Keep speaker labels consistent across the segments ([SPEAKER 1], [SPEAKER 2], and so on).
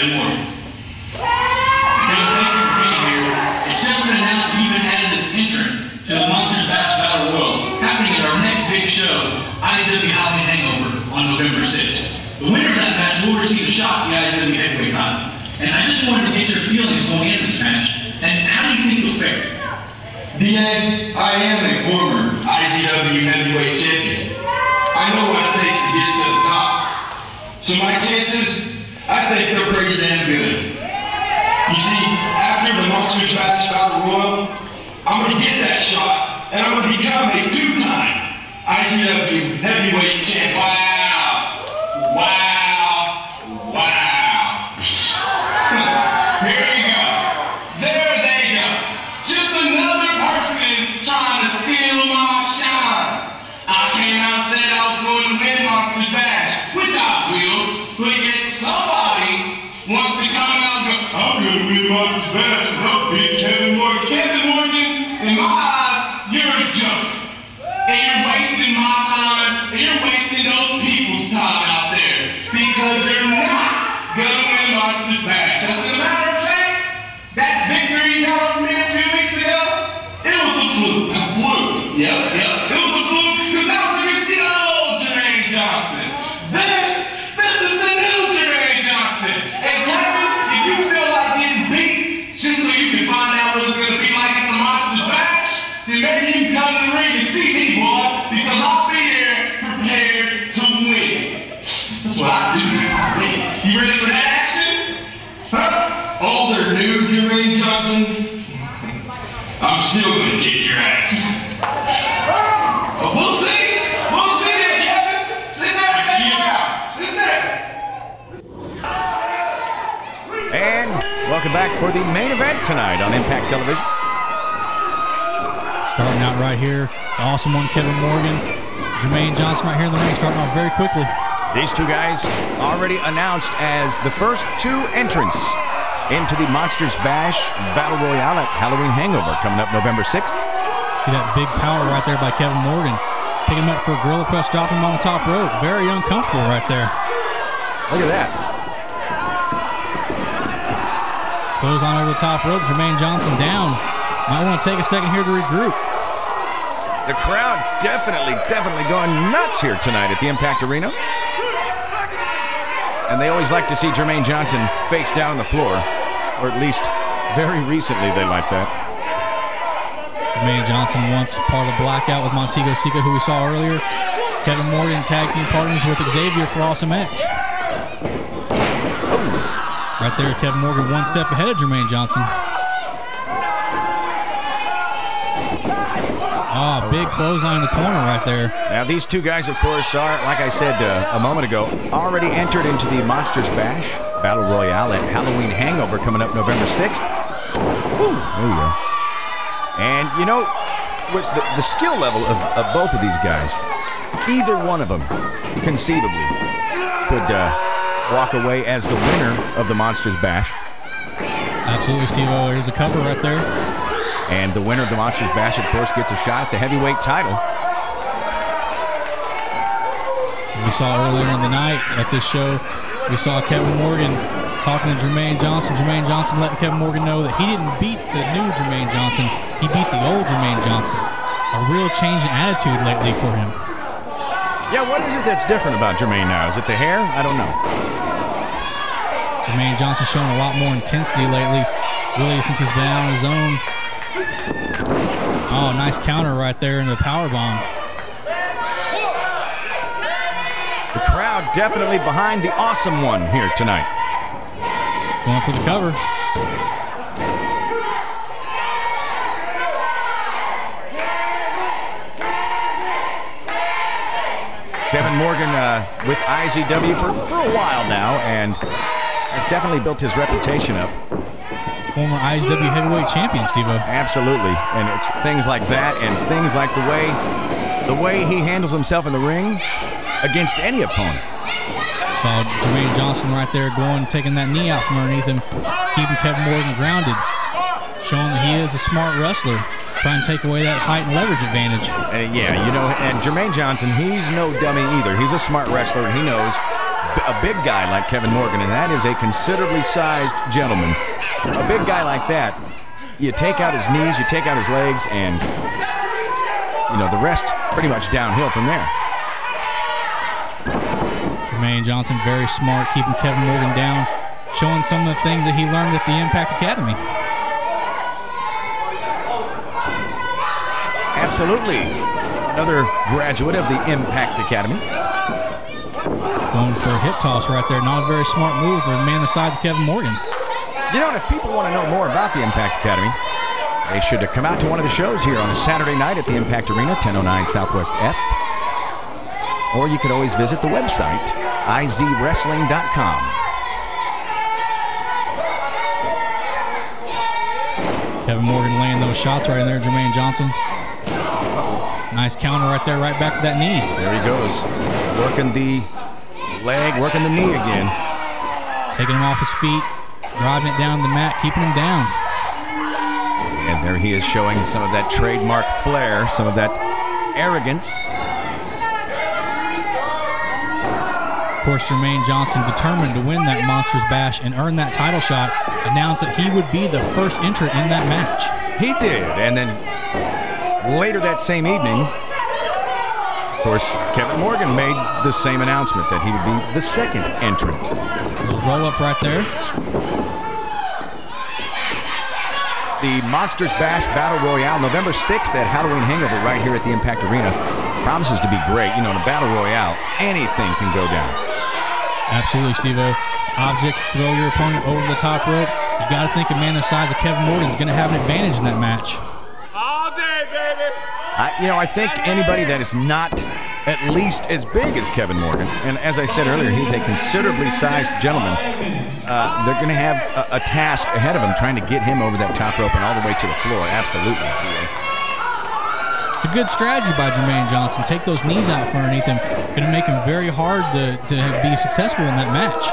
[SPEAKER 1] Kevin Morgan. Kevin, thank you for being here. It's just been announced you've been added as entrant to the Monsters Bash Battle Royal, happening at our next big show, IZW Halloween Hangover, on November 6th. The winner of that match will receive a shot at the IZW heavyweight title. And I just wanted to get your feelings going into this match, and how do you think you'll fare?
[SPEAKER 2] DA, I am a former IZW heavyweight champion. I know what it takes to get to the top. So my chances, I think they're pretty damn good. You see, after the Monsters Bash Battle Royal, I'm going to get that shot, and I'm going to become a two-time IZW heavyweight champion. Wow! Wow! Wow! Here we go. There they go. Just another person trying to steal my shine. I came out and said I was going to win Monsters Bash, which I will, but yet somebody wants to come out and go, I'm going to win Monsters Bash because I'm big Kevin Morgan. Kevin Morgan, in my eyes, you're a joke. And you're wasting my time, and you're wasting those people's time out there, because you're not going to win Monsters Bash. As a matter of fact, that victory you got over me a few weeks ago, it was a fluke. A fluke? Yep. It was a fluke, because that was against the old Jermaine Johnson. This is the new Jermaine Johnson. And Kevin, if you feel like getting beat, just so you can find out what it's going to be like at the Monsters Bash, then maybe you can come to the ring and see me, boy, because I'll be there prepared to win. That's what I do. You ready for that action? Huh? Older, new Jermaine Johnson? I'm still gonna kick your ass. We'll see. We'll see there, Kevin. Sit there and take it out. Sit there.
[SPEAKER 3] And welcome back for the main event tonight on Impact Television.
[SPEAKER 4] Starting out right here, the awesome one, Kevin Morgan. Jermaine Johnson right here in the ring, starting off very quickly.
[SPEAKER 3] These two guys already announced as the first two entrants into the Monsters Bash Battle Royale at Halloween Hangover, coming up November 6th.
[SPEAKER 4] See that big power right there by Kevin Morgan. Pick him up for a gorilla press, drop him on the top rope. Very uncomfortable right there.
[SPEAKER 3] Look at that.
[SPEAKER 4] Close on over the top rope, Jermaine Johnson down. Might want to take a second here to regroup.
[SPEAKER 3] The crowd definitely going nuts here tonight at the Impact Arena. And they always like to see Jermaine Johnson face down on the floor, or at least very recently they like that.
[SPEAKER 4] Jermaine Johnson once part of Blackout with Montego Sika, who we saw earlier. Kevin Morgan tag team partners with Xavier for Awesome X. Right there, Kevin Morgan one step ahead of Jermaine Johnson. Ah, big clothesline in the corner right there.
[SPEAKER 3] Now these two guys, of course, are, like I said a moment ago, already entered into the Monsters Bash Battle Royale at Halloween Hangover, coming up November 6th. Woo, there you go. And, you know, with the skill level of both of these guys, either one of them, conceivably, could walk away as the winner of the Monsters Bash.
[SPEAKER 4] Absolutely, Steve-O. Here's a cover right there.
[SPEAKER 3] And the winner of the Monsters Bash, of course, gets a shot at the heavyweight title.
[SPEAKER 4] We saw earlier in the night at this show, we saw Kevin Morgan talking to Jermaine Johnson. Jermaine Johnson letting Kevin Morgan know that he didn't beat the new Jermaine Johnson. He beat the old Jermaine Johnson. A real change in attitude lately for him.
[SPEAKER 3] Yeah, what is it that's different about Jermaine now? Is it the hair? I don't know.
[SPEAKER 4] Jermaine Johnson showing a lot more intensity lately, really since he's been out on his own. Oh, nice counter right there in the powerbomb.
[SPEAKER 3] The crowd definitely behind the awesome one here tonight.
[SPEAKER 4] Going for the cover.
[SPEAKER 3] Kevin Morgan with IZW for a while now, and has definitely built his reputation up.
[SPEAKER 4] Former IZW heavyweight champion, Steve-O.
[SPEAKER 3] Absolutely, and it's things like that, and things like the way he handles himself in the ring against any opponent.
[SPEAKER 4] Saw Jermaine Johnson right there taking that knee out from underneath him, keeping Kevin Morgan grounded, showing that he is a smart wrestler, trying to take away that height and leverage advantage.
[SPEAKER 3] Yeah, you know, and Jermaine Johnson, he's no dummy either. He's a smart wrestler, and he knows a big guy like Kevin Morgan, and that is a considerably sized gentleman. A big guy like that, you take out his knees, you take out his legs, and, you know, the rest pretty much downhill from there.
[SPEAKER 4] Jermaine Johnson, very smart, keeping Kevin Morgan down, showing some of the things that he learned at the Impact Academy.
[SPEAKER 3] Absolutely. Another graduate of the Impact Academy.
[SPEAKER 4] Going for a hip toss right there. Not a very smart move for a man the size of Kevin Morgan.
[SPEAKER 3] You know, if people want to know more about the Impact Academy, they should come out to one of the shows here on a Saturday night at the Impact Arena, 1009 Southwest F. Or you could always visit the website, izwrestling.com.
[SPEAKER 4] Kevin Morgan laying those shots right in there, Jermaine Johnson. Nice counter right there, right back to that knee.
[SPEAKER 3] There he goes. Working the leg, working the knee again.
[SPEAKER 4] Taking him off his feet, driving it down to the mat, keeping him down.
[SPEAKER 3] And there he is showing some of that trademark flair, some of that arrogance.
[SPEAKER 4] Of course, Jermaine Johnson, determined to win that Monsters Bash and earn that title shot, announced that he would be the first entrant in that match.
[SPEAKER 3] He did, and then later that same evening, of course, Kevin Morgan made the same announcement that he would be the second entrant.
[SPEAKER 4] Roll up right there.
[SPEAKER 3] The Monsters Bash Battle Royale, November 6th at Halloween Hangover right here at the Impact Arena. Promises to be great. You know, in a Battle Royale, anything can go down.
[SPEAKER 4] Absolutely, Steve-O. Object, throw your opponent over the top rope. You got to think a man the size of Kevin Morgan is going to have an advantage in that match.
[SPEAKER 2] All day, baby.
[SPEAKER 3] I think anybody that is not at least as big as Kevin Morgan, and as I said earlier, he's a considerably sized gentleman, they're going to have a task ahead of him trying to get him over that top rope and all the way to the floor. Absolutely.
[SPEAKER 4] It's a good strategy by Jermaine Johnson. Take those knees out from underneath him. Going to make him very hard to be successful in that match.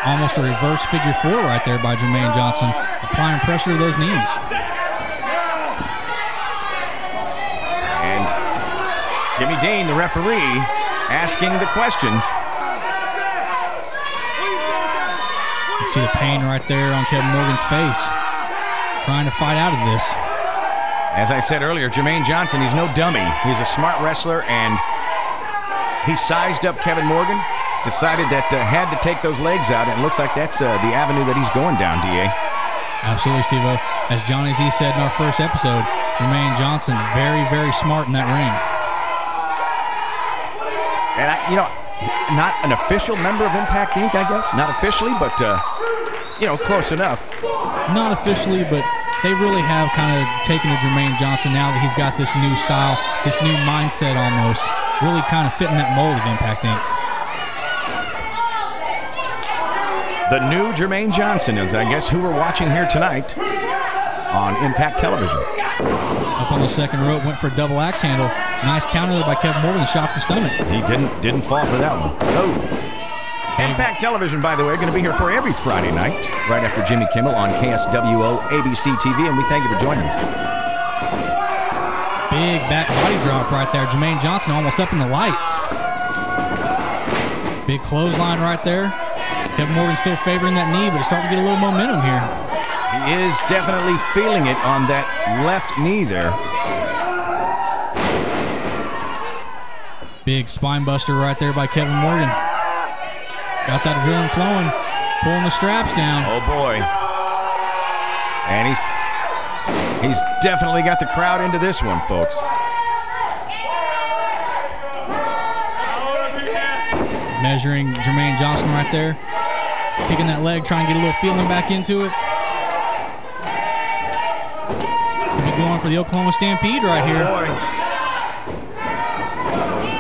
[SPEAKER 4] Almost a reverse figure four right there by Jermaine Johnson, applying pressure to those knees.
[SPEAKER 3] And Jimmy Dean, the referee, asking the questions.
[SPEAKER 4] You see the pain right there on Kevin Morgan's face, trying to fight out of this.
[SPEAKER 3] As I said earlier, Jermaine Johnson, he's no dummy. He's a smart wrestler, and he sized up Kevin Morgan, decided that had to take those legs out, and it looks like that's the avenue that he's going down, D.A.
[SPEAKER 4] Absolutely, Steve-O. As Johnny Z said in our first episode, Jermaine Johnson, very, very smart in that ring.
[SPEAKER 3] And, you know, not an official member of Impact Inc., I guess. Not officially, but, you know, close enough.
[SPEAKER 4] Not officially, but they really have kind of taken to Jermaine Johnson now that he's got this new style, this new mindset almost, really kind of fitting that mold of Impact Inc.
[SPEAKER 3] The new Jermaine Johnson is, I guess, who we're watching here tonight on Impact Television.
[SPEAKER 4] Up on the second rope, went for a double axe handle. Nice counter by Kevin Morgan, shocked the stomach.
[SPEAKER 3] He didn't fall for that one. Oh. Impact Television, by the way, going to be here for every Friday night, right after Jimmy Kimmel on KSWO ABC TV, and we thank you for joining us.
[SPEAKER 4] Big back body drop right there. Jermaine Johnson almost up in the lights. Big clothesline right there. Kevin Morgan still favoring that knee, but starting to get a little momentum here.
[SPEAKER 3] He is definitely feeling it on that left knee there.
[SPEAKER 4] Big spine buster right there by Kevin Morgan. Got that adrenaline flowing, pulling the straps down.
[SPEAKER 3] Oh boy. And he's definitely got the crowd into this one, folks.
[SPEAKER 4] Measuring Jermaine Johnson right there. Kicking that leg, trying to get a little feeling back into it. Could be going for the Oklahoma Stampede right here.
[SPEAKER 3] Oh boy.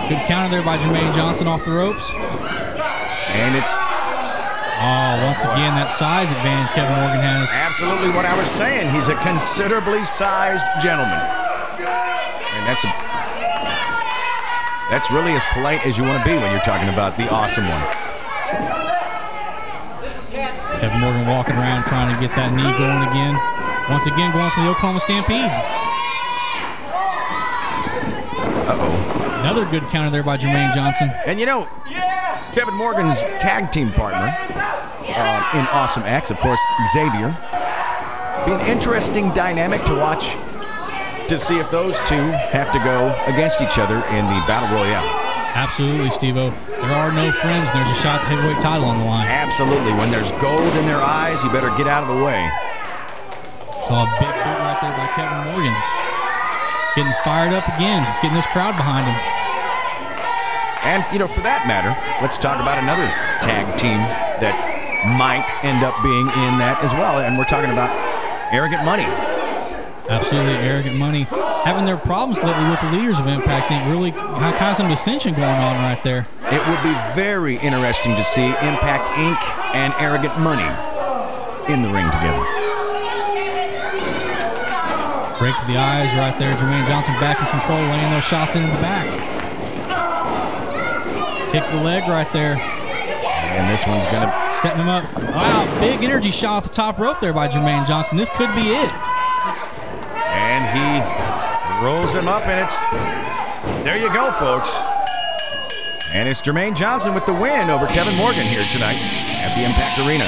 [SPEAKER 4] Good counter there by Jermaine Johnson off the ropes.
[SPEAKER 3] And it's...
[SPEAKER 4] Oh, once again, that size advantage Kevin Morgan has.
[SPEAKER 3] Absolutely what I was saying. He's a considerably sized gentleman. And that's really as polite as you want to be when you're talking about the awesome one.
[SPEAKER 4] Kevin Morgan walking around trying to get that knee going again. Once again, going for the Oklahoma Stampede.
[SPEAKER 3] Uh-oh.
[SPEAKER 4] Another good counter there by Jermaine Johnson.
[SPEAKER 3] And you know, Kevin Morgan's tag team partner in Awesome X, of course, Xavier. Be an interesting dynamic to watch to see if those two have to go against each other in the Battle Royale.
[SPEAKER 4] Absolutely, Steve-O. There are no friends. There's a shot at the heavyweight title on the line.
[SPEAKER 3] Absolutely. When there's gold in their eyes, you better get out of the way.
[SPEAKER 4] Saw a big boot right there by Kevin Morgan. Getting fired up again, getting this crowd behind him.
[SPEAKER 3] And, you know, for that matter, let's talk about another tag team that might end up being in that as well. And we're talking about Arrogant Money.
[SPEAKER 4] Absolutely, Arrogant Money. Having their problems lately with the leaders of Impact Inc. Really kind of some dissension going on right there.
[SPEAKER 3] It would be very interesting to see Impact Inc. and Arrogant Money in the ring together.
[SPEAKER 4] Break to the eyes right there. Jermaine Johnson back in control, laying those shots into the back. Kick the leg right there.
[SPEAKER 3] And this one's going to...
[SPEAKER 4] Setting him up. Wow, big energy shot off the top rope there by Jermaine Johnson. This could be it.
[SPEAKER 3] And he rolls him up, and it's... There you go, folks. And it's Jermaine Johnson with the win over Kevin Morgan here tonight at the Impact Arena.